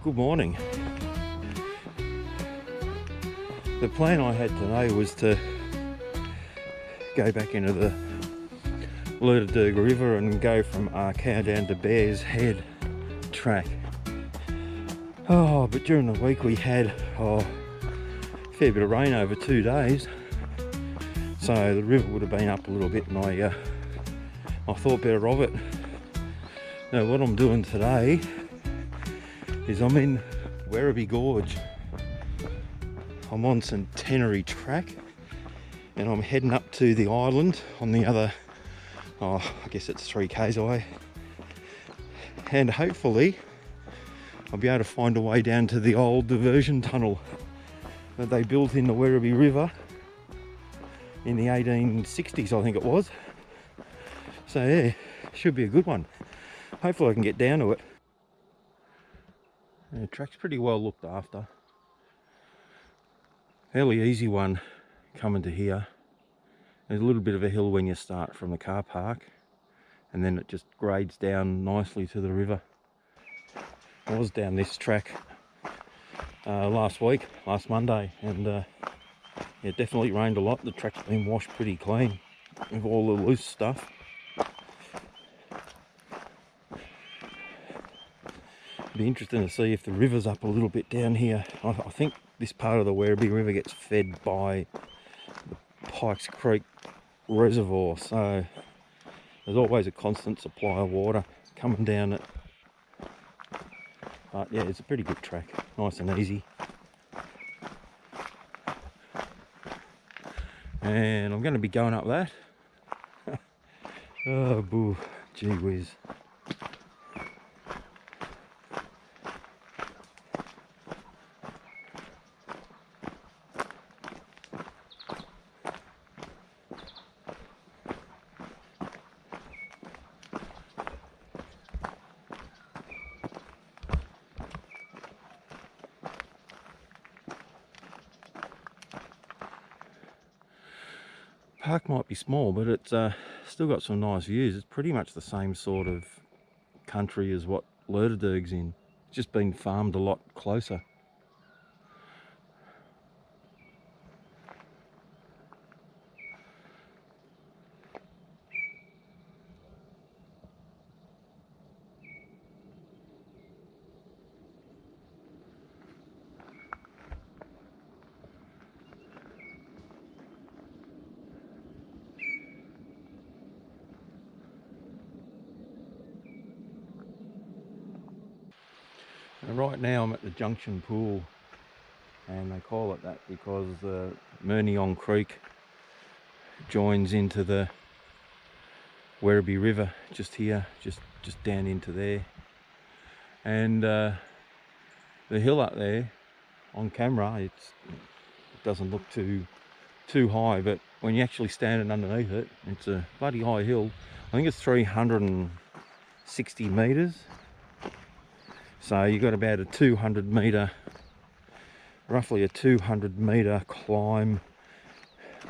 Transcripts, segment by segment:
Good morning. The plan I had today was to go back into the Lerderderg River and go from Arcow down to Bears Head track. But during the week we had a fair bit of rain over 2 days, so the river would have been up a little bit, and I thought better of it. Now what I'm doing today is I'm in Werribee Gorge. I'm on Centenary track and I'm heading up to the island on the other, I guess it's 3 k's away, and hopefully I'll be able to find a way down to the old diversion tunnel that they built in the Werribee River in the 1860s, I think it was. So yeah, should be a good one. Hopefully I can get down to it. The track's pretty well looked after. Fairly easy one coming to here. There's a little bit of a hill when you start from the car park, and then it just grades down nicely to the river. I was down this track last Monday, and it definitely rained a lot. The track's been washed pretty clean with all the loose stuff. Be interesting to see if the river's up a little bit down here. I think this part of the Werribee River gets fed by the Pikes Creek reservoir, so there's always a constant supply of water coming down it. But yeah, it's a pretty good track, nice and easy. And I'm going to be going up that. Oh boo, gee whiz. Park might be small, but it's still got some nice views. It's pretty much the same sort of country as what Lerderderg's in. It's just been farmed a lot closer. And right now I'm at the Junction Pool, and they call it that because the Mernion Creek joins into the Werribee River just here, just down into there. And the hill up there on camera, it doesn't look too high, but when you're actually standing underneath it, it's a bloody high hill. I think it's 360 metres. So you've got about a 200 metre, roughly a 200 metre climb,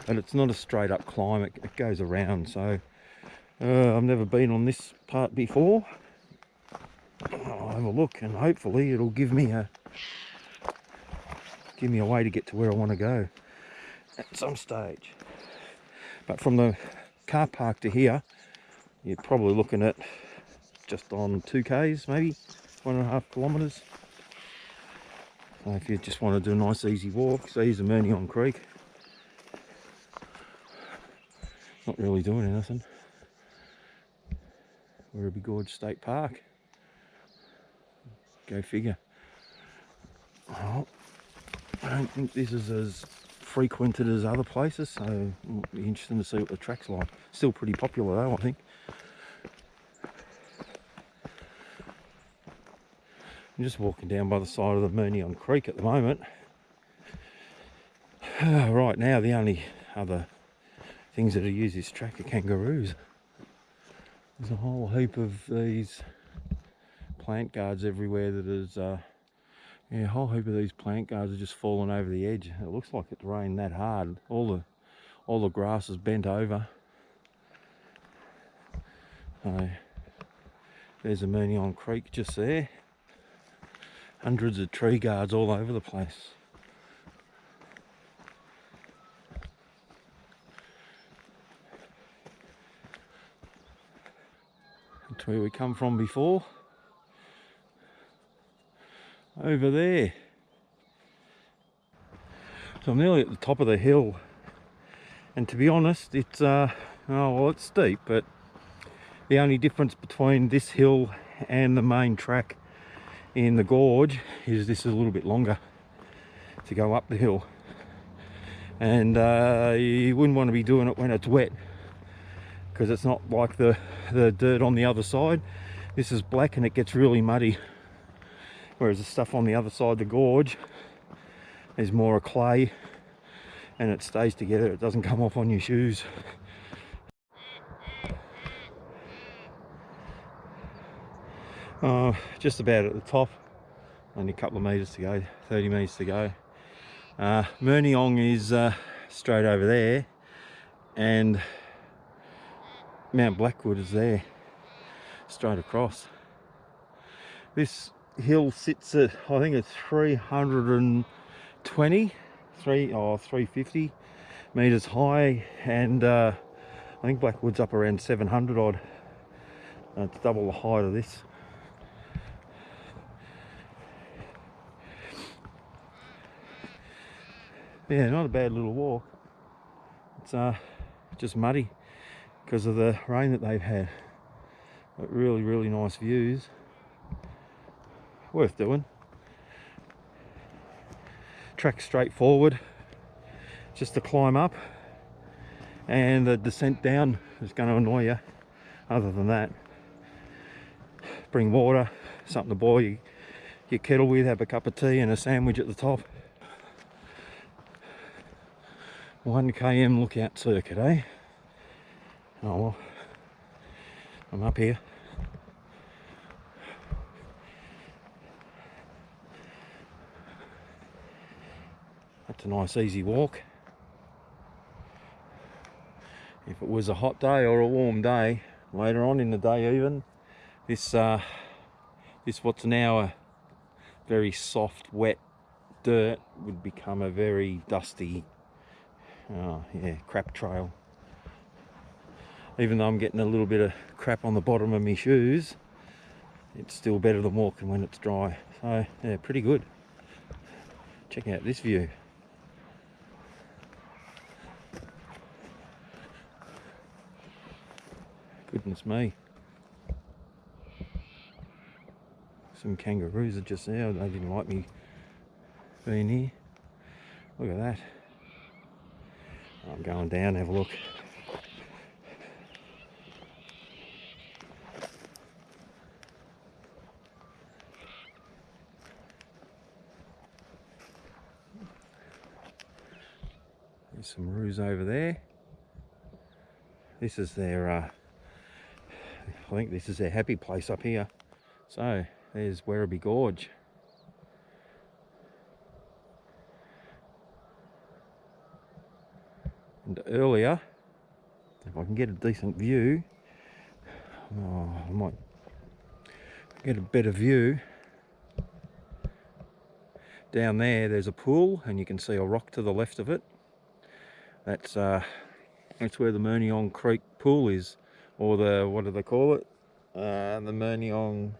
but it's not a straight up climb, it goes around. So I've never been on this part before. I'll have a look and hopefully it'll give me a way to get to where I want to go at some stage. But from the car park to here, you're probably looking at just on 2 k's, maybe 1.5 kilometres. So if you just want to do a nice easy walk, so here's the Mernion Creek. Not really doing anything. Werribee Gorge State Park. Go figure. Well, I don't think this is as frequented as other places, so it'll be interesting to see what the track's like. Still pretty popular though, I think. I'm just walking down by the side of the Mernion Creek at the moment. Right now, the only other things that use this track are kangaroos. There's a whole heap of these plant guards everywhere that is, a whole heap of these plant guards are just falling over the edge. It looks like it's rained that hard. All the grass is bent over. So there's a Mernion Creek just there. Hundreds of tree guards all over the place. That's where we come from before. Over there. So I'm nearly at the top of the hill, and to be honest, it's oh well, it's steep, but the only difference between this hill and the main track in the gorge is this is a little bit longer to go up the hill, and you wouldn't want to be doing it when it's wet, because it's not like the dirt on the other side. This is black and it gets really muddy, whereas the stuff on the other side of the gorge is more a clay and it stays together. It doesn't come off on your shoes. Just about at the top, only a couple of metres to go, 30 metres to go. Murniong is straight over there, and Mount Blackwood is there, straight across. This hill sits at, I think it's 350 metres high, and I think Blackwood's up around 700 odd. It's double the height of this. Yeah, not a bad little walk. It's just muddy because of the rain that they've had, but really nice views. Worth doing. Track straight forward, just to climb up, and the descent down is going to annoy you. Other than that, bring water, something to boil your kettle with, have a cup of tea and a sandwich at the top. 1 km lookout circuit, eh? Oh well, I'm up here. That's a nice easy walk. If it was a hot day or a warm day, later on in the day even, this what's now a very soft, wet dirt would become a very dusty, crap trail. Even though I'm getting a little bit of crap on the bottom of my shoes, it's still better than walking when it's dry. So yeah, pretty good. Check out this view. Goodness me. Some kangaroos are just there. They didn't like me being here. Look at that. I'm going down, have a look. There's some roos over there. This is their, I think this is their happy place up here. So there's Werribee Gorge. And earlier, if I can get a decent view, I might get a better view. Down there's a pool, and you can see a rock to the left of it. That's where the Murniong Creek pool is, or the, what do they call it? The Murniong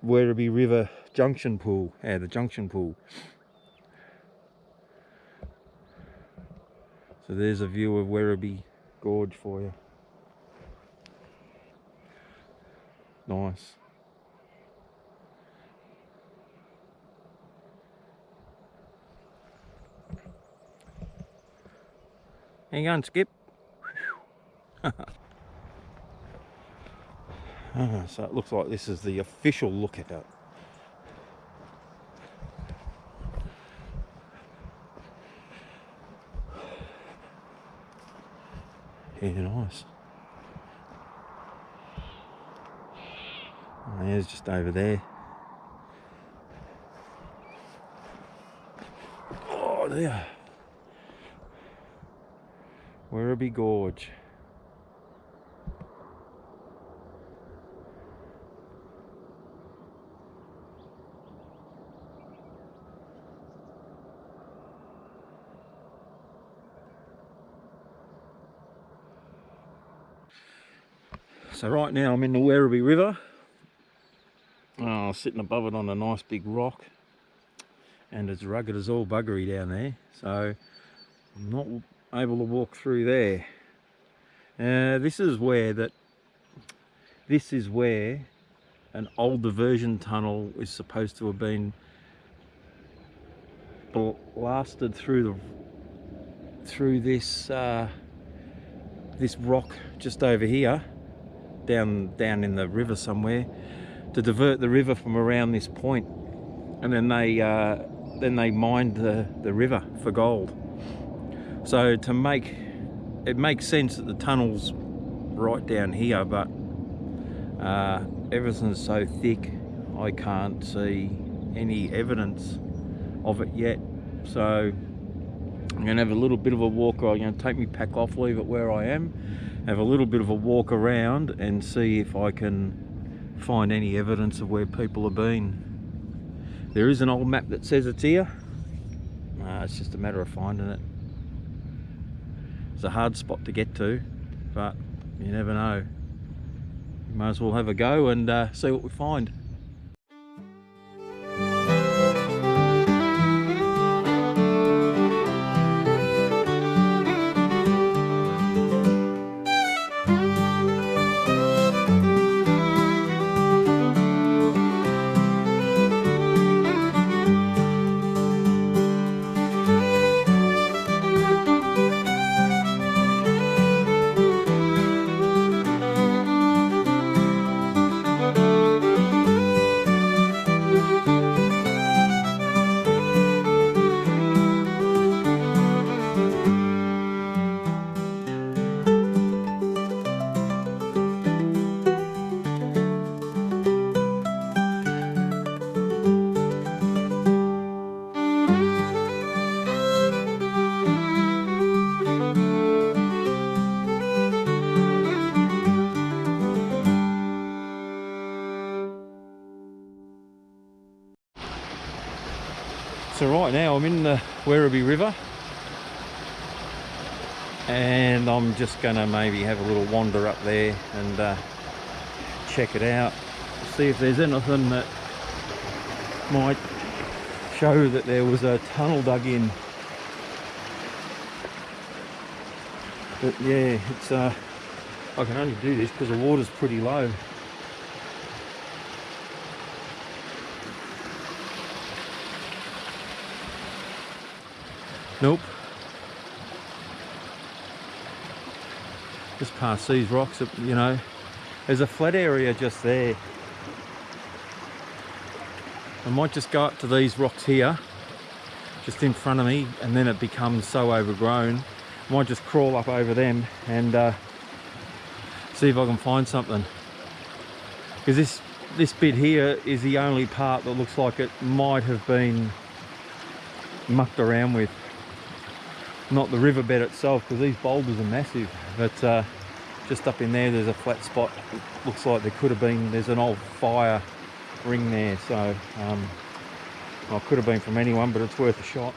Werribee River Junction Pool. Yeah, the Junction Pool. So there's a view of Werribee Gorge for you. Nice. Hang on, Skip. So it looks like this is the official lookout. Yeah, nice. Oh, there's just over there. Oh, there. Werribee Gorge. So right now I'm in the Werribee River. Sitting above it on a nice big rock, and it's rugged as all buggery down there, so I'm not able to walk through there. This is where an old diversion tunnel is supposed to have been blasted through this this rock just over here, down in the river somewhere, to divert the river from around this point, and then they mined the river for gold. So it makes sense that the tunnel's right down here, but everything's so thick I can't see any evidence of it yet. So I'm gonna have a little bit of a walk. I'm gonna take my pack off, leave it where I am, have a little bit of a walk around and see if I can find any evidence of where people have been. There is an old map that says it's here. It's just a matter of finding it. It's a hard spot to get to, but you never know. You might as well have a go and see what we find. So right now I'm in the Werribee River, and I'm just gonna maybe have a little wander up there and check it out, see if there's anything that might show that there was a tunnel dug in. But yeah, it's I can only do this because the water's pretty low. Nope. Just past these rocks, you know, there's a flat area just there. I might just go up to these rocks here, just in front of me, and then it becomes so overgrown. I might just crawl up over them and see if I can find something. Because this bit here is the only part that looks like it might have been mucked around with. Not the riverbed itself, because these boulders are massive, but just up in there there's a flat spot. It looks like there could have been, there's an old fire ring there, so well, it could have been from anyone, but it's worth a shot.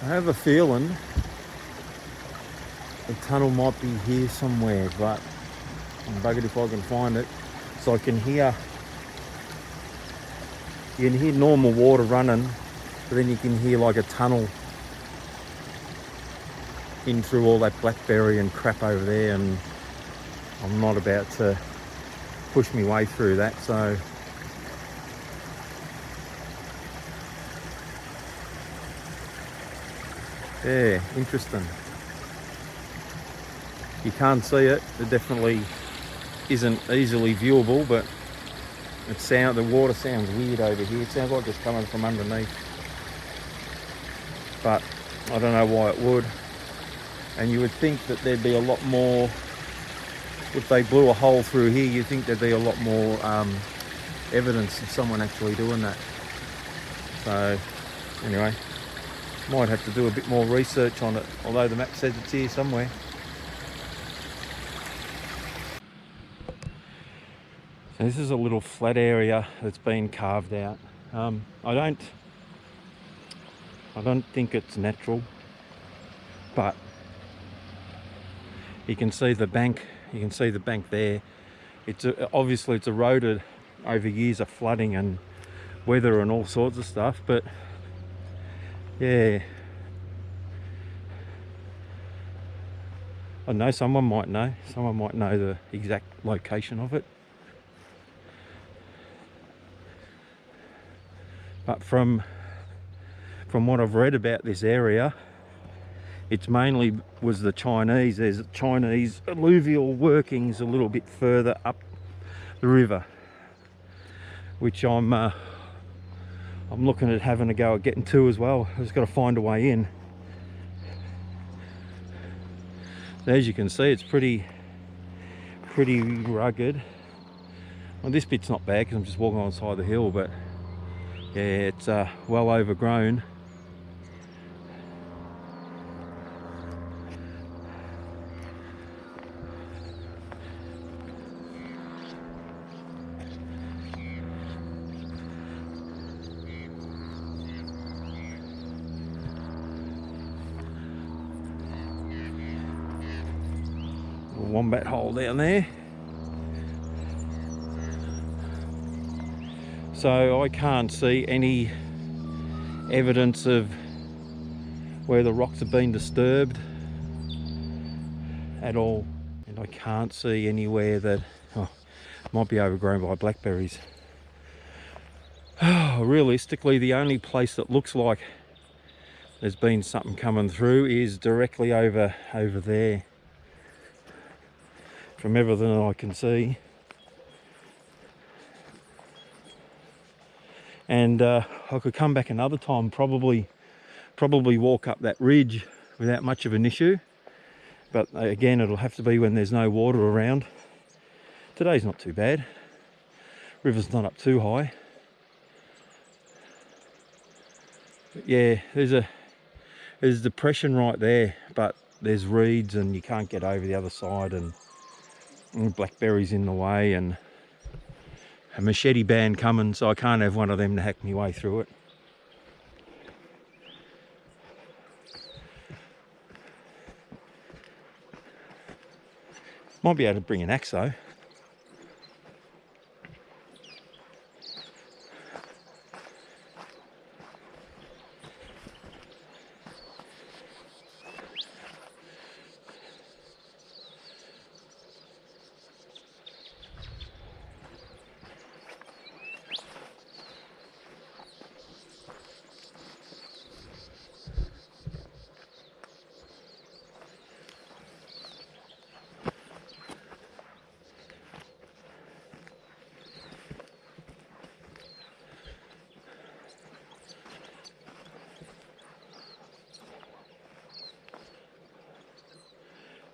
I have a feeling the tunnel might be here somewhere, but I'm buggered if I can find it. So I can hear, you can hear normal water running, but then you can hear like a tunnel in through all that blackberry and crap over there, and I'm not about to push my way through that, so yeah, interesting. You can't see it, it definitely isn't easily viewable, but the water sounds weird over here. It sounds like it's coming from underneath, but I don't know why it would. And you would think that there'd be a lot more, if they blew a hole through here, you'd think there'd be a lot more evidence of someone actually doing that. So anyway, might have to do a bit more research on it, although the map says it's here somewhere. So this is a little flat area that's been carved out. I don't think it's natural. but you can see the bank. You can see the bank there. It's obviously it's eroded over years of flooding and weather and all sorts of stuff, but yeah, I know someone might know the exact location of it. But from what I've read about this area, it's mainly was the Chinese. There's Chinese alluvial workings a little bit further up the river, which I'm looking at having a go at getting to as well. I've just got to find a way in. As you can see, it's pretty rugged. Well, this bit's not bad because I'm just walking on the side of the hill, but yeah, it's well overgrown. Wombat hole down there. So I can't see any evidence of where the rocks have been disturbed at all, and I can't see anywhere that might be overgrown by blackberries. Realistically, the only place that looks like there's been something coming through is directly over there. From everything I can see, and I could come back another time, probably walk up that ridge without much of an issue, but again it'll have to be when there's no water around. Today's not too bad, river's not up too high, but yeah, there's a depression right there, but there's reeds and you can't get over the other side, and blackberries in the way, and a machete band coming, so I can't have one of them to hack me way through it. Might be able to bring an axe though.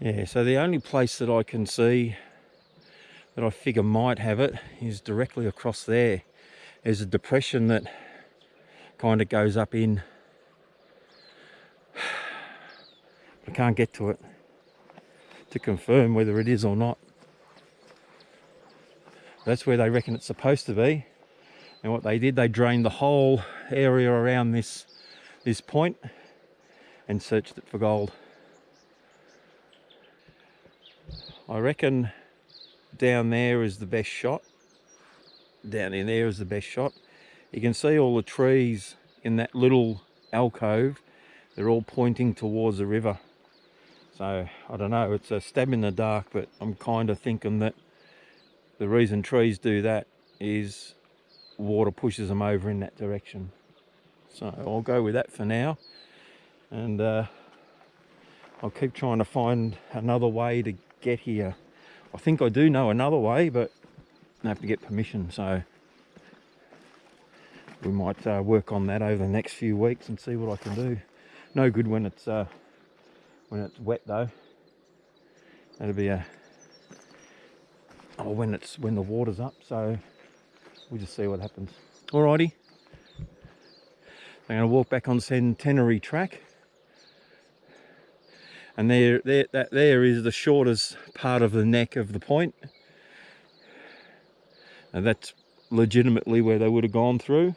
Yeah, so the only place that I can see that I figure might have it is directly across there. There's a depression that kind of goes up in. I can't get to it to confirm whether it is or not. That's where they reckon it's supposed to be. And what they did, they drained the whole area around this point and searched it for gold. I reckon down there is the best shot. Down in there is the best shot. You can see all the trees in that little alcove. They're all pointing towards the river. So I don't know, it's a stab in the dark, but I'm kind of thinking that the reason trees do that is water pushes them over in that direction. So I'll go with that for now, and I'll keep trying to find another way to get here. I think I do know another way, but I have to get permission, so we might work on that over the next few weeks and see what I can do. No good when it's wet though. That'll be when the water's up, so we'll just see what happens. Alrighty, I'm going to walk back on Centenary track. And there is the shortest part of the neck of the point, and that's legitimately where they would have gone through,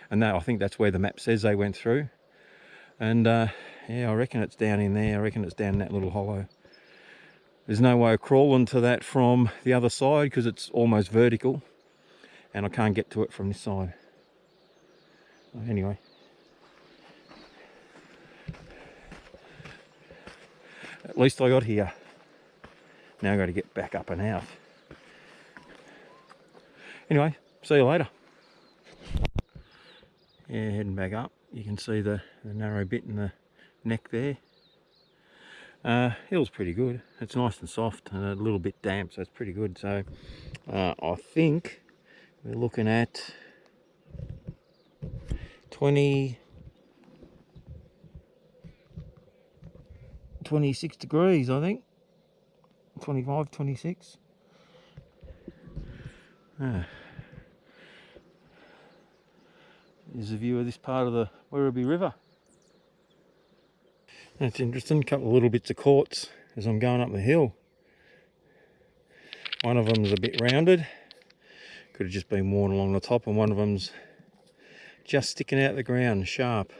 and I think that's where the map says they went through. And yeah, Yeah, I reckon it's down in there. I reckon it's down in that little hollow. There's no way of crawling to that from the other side because it's almost vertical, and I can't get to it from this side. Anyway, at least I got here. Now I've got to get back up and out. Anyway, see you later. Yeah, heading back up. You can see the narrow bit in the neck there. Hill's pretty good. It's nice and soft and a little bit damp, so it's pretty good. So I think we're looking at 26 degrees, I think. 25, 26. Here's a view of this part of the Werribee River. That's interesting. A couple of little bits of quartz as I'm going up the hill. One of them's a bit rounded. Could have just been worn along the top, and one of them's just sticking out the ground, sharp.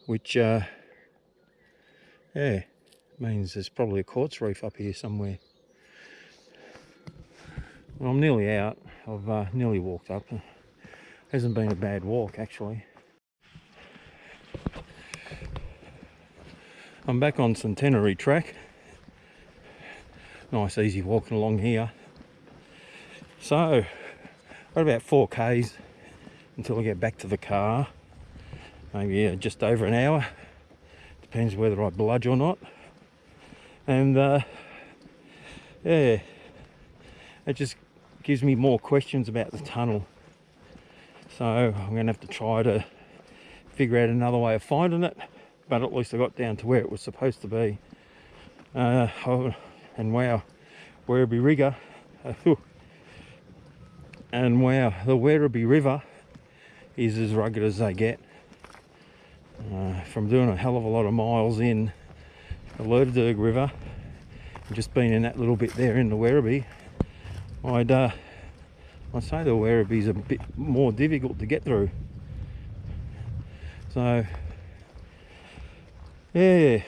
Which, yeah, means there's probably a quartz reef up here somewhere. Well, I'm nearly out. I've nearly walked up. Hasn't been a bad walk, actually. I'm back on Centenary track. Nice easy walking along here. So, got about 4 k's until I get back to the car. Maybe just over an hour. Depends whether I bludge or not. And yeah, it just gives me more questions about the tunnel. So I'm going to have to try to figure out another way of finding it, but at least I got down to where it was supposed to be. And wow, Werribee Rigger, and wow, the Werribee River is as rugged as they get. From doing a hell of a lot of miles in the Lerderderg River, and just being in that little bit there in the Werribee, I'd say the Werribee's a bit more difficult to get through. So, yeah.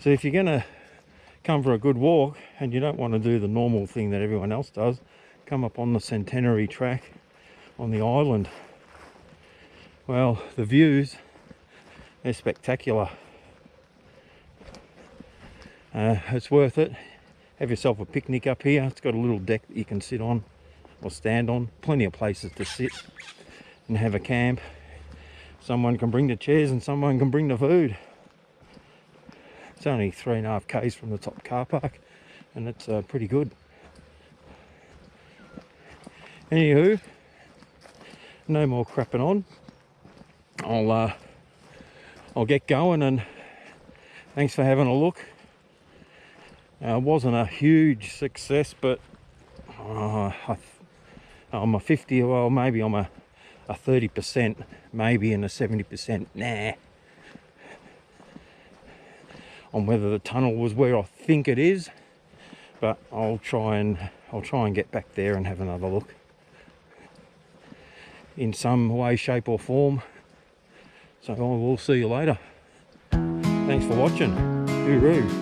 So if you're going to come for a good walk and you don't want to do the normal thing that everyone else does, come up on the Centenary track on the island. Well, the views, they're spectacular. It's worth it. Have yourself a picnic up here. It's got a little deck that you can sit on or stand on. Plenty of places to sit and have a camp. Someone can bring the chairs and someone can bring the food. It's only 3.5 k's from the top car park, and it's pretty good. Anywho, no more crapping on. I'll get going, and thanks for having a look. It wasn't a huge success, but I'm a 50, well, maybe I'm a 30%, maybe, and a 70% nah, on whether the tunnel was where I think it is. But I'll try and get back there and have another look in some way, shape or form. So I will see you later. Thanks for watching. Hooroo.